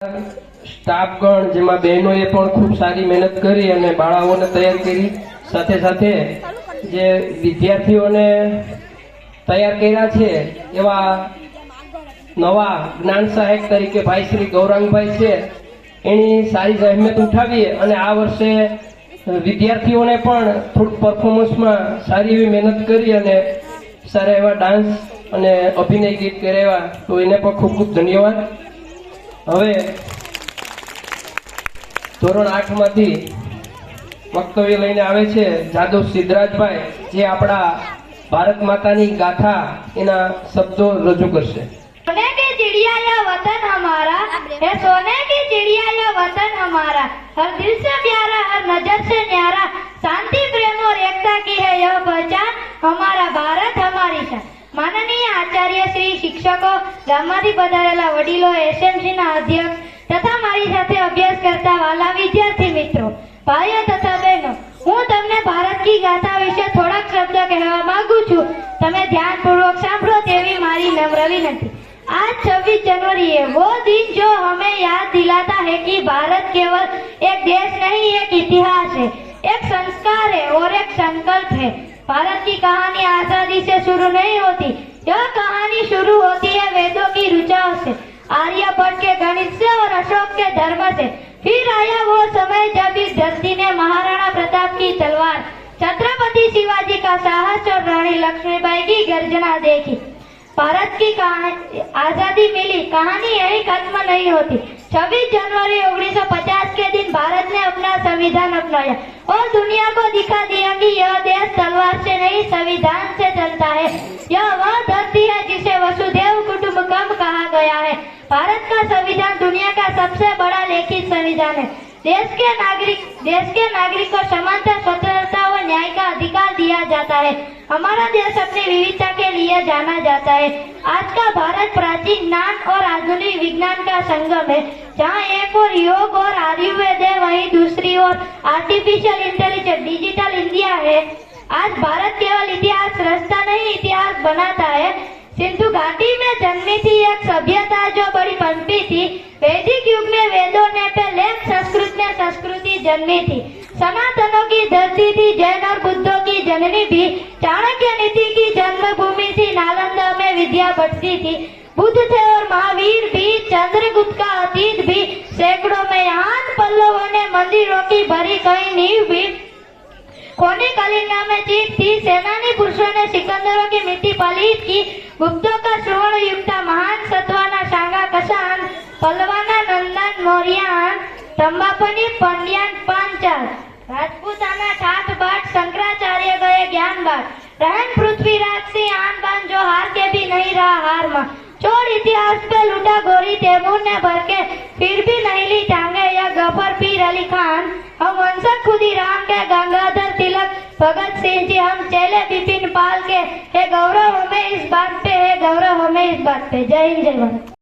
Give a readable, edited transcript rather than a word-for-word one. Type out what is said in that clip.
સ્ટાફગણ જેમાં બહેનોએ પણ ખૂબ સારી મહેનત કરી અને બાળાઓને તૈયાર કરી, સાથે સાથે જે વિદ્યાર્થીઓને તૈયાર કર્યા છે એવા નવા જ્ઞાન સહાયક તરીકે ભાઈ શ્રી ગૌરાંગભાઈ છે, એની સારી જહેમત ઉઠાવીએ અને આ વર્ષે વિદ્યાર્થીઓને પણ થોડુંક પરફોર્મન્સમાં સારી એવી મહેનત કરી અને સારા એવા ડાન્સ અને અભિનય ગીત કરાવ્યા, તો એને પણ ખૂબ ખૂબ ધન્યવાદ। હવે ધોરણ 8 માંથી વક્તવ્ય લઈને આવે છે જાદવ સિદ્ધરાજભાઈ, જે આપણા ભારત માતાની ગાથા એના શબ્દો રજૂ કરશે। सोने की चिड़िया या वतन हमारा है, सोने की चिड़िया या वतन हमारा, हर दिल से प्यारा, हर नजर से न्यारा, शांति प्रेम और एकता की है यह पहचान, हमारा भारत हमारी शान। माननीय आचार्य श्री, शिक्षको, ગામમાંથી પધારેલા વડીલો, એસએમસી ના અધ્યક્ષ તથા મારી સાથે અભ્યાસ કરતા વાલા વિદ્યાર્થી મિત્રો, ભાઈઓ તથા બહેનો, હું તમને ભારત કી ગાથા વિશે થોડાક શબ્દ કહેવા માંગુ છું। તમે ધ્યાનપૂર્વક સાંભળો તેવી મારી નમ્ર વિનંતી। आज 26 जनवरी है, वो दिन जो हमें याद दिलाता है कि भारत केवल एक देश नहीं, एक इतिहास है, एक संस्कार है और एक संकल्प है। भारत की कहानी आजादी से शुरू नहीं होती, यह कहानी शुरू होती है वेदों की ऋचाओं से, आर्यभट्ट के गणित से और अशोक के धर्म से। फिर आया वो समय जब इस धरती ने महाराणा प्रताप की तलवार, छत्रपति शिवाजी का साहस और रानी लक्ष्मीबाई की गर्जना देखी। भारत की आजादी मिली, कहानी यही खत्म नहीं होती। 26 जनवरी 1950 के दिन भारत ने अपना संविधान अपनाया और दुनिया को दिखा दिया कि यह देश तलवार से नहीं, संविधान से चलता है। यह वह धरती है जिसे वसुधैव कुटुंबकम कहा गया है। भारत का संविधान दुनिया का सबसे बड़ा लिखित संविधान है। देश के नागरिक को समानता, स्वतंत्रता और न्याय का अधिकार दिया जाता है। हमारा देश अपनी विविधता के लिए जाना जाता है। आज का भारत प्राचीन ज्ञान और आधुनिक विज्ञान का संगम है, जहाँ एक और योग और आयुर्वेद है, वहीं दूसरी ओर आर्टिफिशियल इंटेलिजेंस, डिजिटल इंडिया है। आज भारत केवल इतिहास रचता नहीं, इतिहास बनाता है। सिंधु घाटी में जन्मी थी एक सभ्यता जो बड़ी पनपी थी, वैदिक युग में वेदों ने पहले, संस्कृत में संस्कृति जन्मी थी। सनातनों की धरती थी, जैन और बुद्धों की जननी भी, चाणक्य नीति की जन्मभूमि थी, नालंदा में विद्या बढ़ती थी। बुद्ध थे और महावीर भी, चंद्रगुप्त का अतीत भी, सैकड़ों में यहाँ पल्लवों ने मंदिरों की भरी कहीं नींव भी, कोने कलिंगा में जीत थी, सेनानी पुरुषों ने सिकंदरों की मिट्टी पलीत की, गुप्तों का सुवर्ण युक्त महान, सत्वाना शांगा कसान, पल्लवाना नंदन मौर्यान, तंबापनी पंड्यान पांचाल, राजपूताना ठाठ बाट, शंकराचार्य गए ज्ञान बाट, रहन पृथ्वीराज सिंह आन बान जो हार के भी नहीं रहा हार मां, छोड़ इतिहास पे लूटा गोरी तैमूर ने भर के, फिर भी नहीं ली टांगे या गफर पीर अली खान। हम वंशज खुदीराम के, गंगाधर तिलक, भगत सिंह जी, हम चेले बिपिन पाल के, है गौरव हमें इस बात पे, है गौरव हमें इस बात पे। जय हिंद, जय भारत।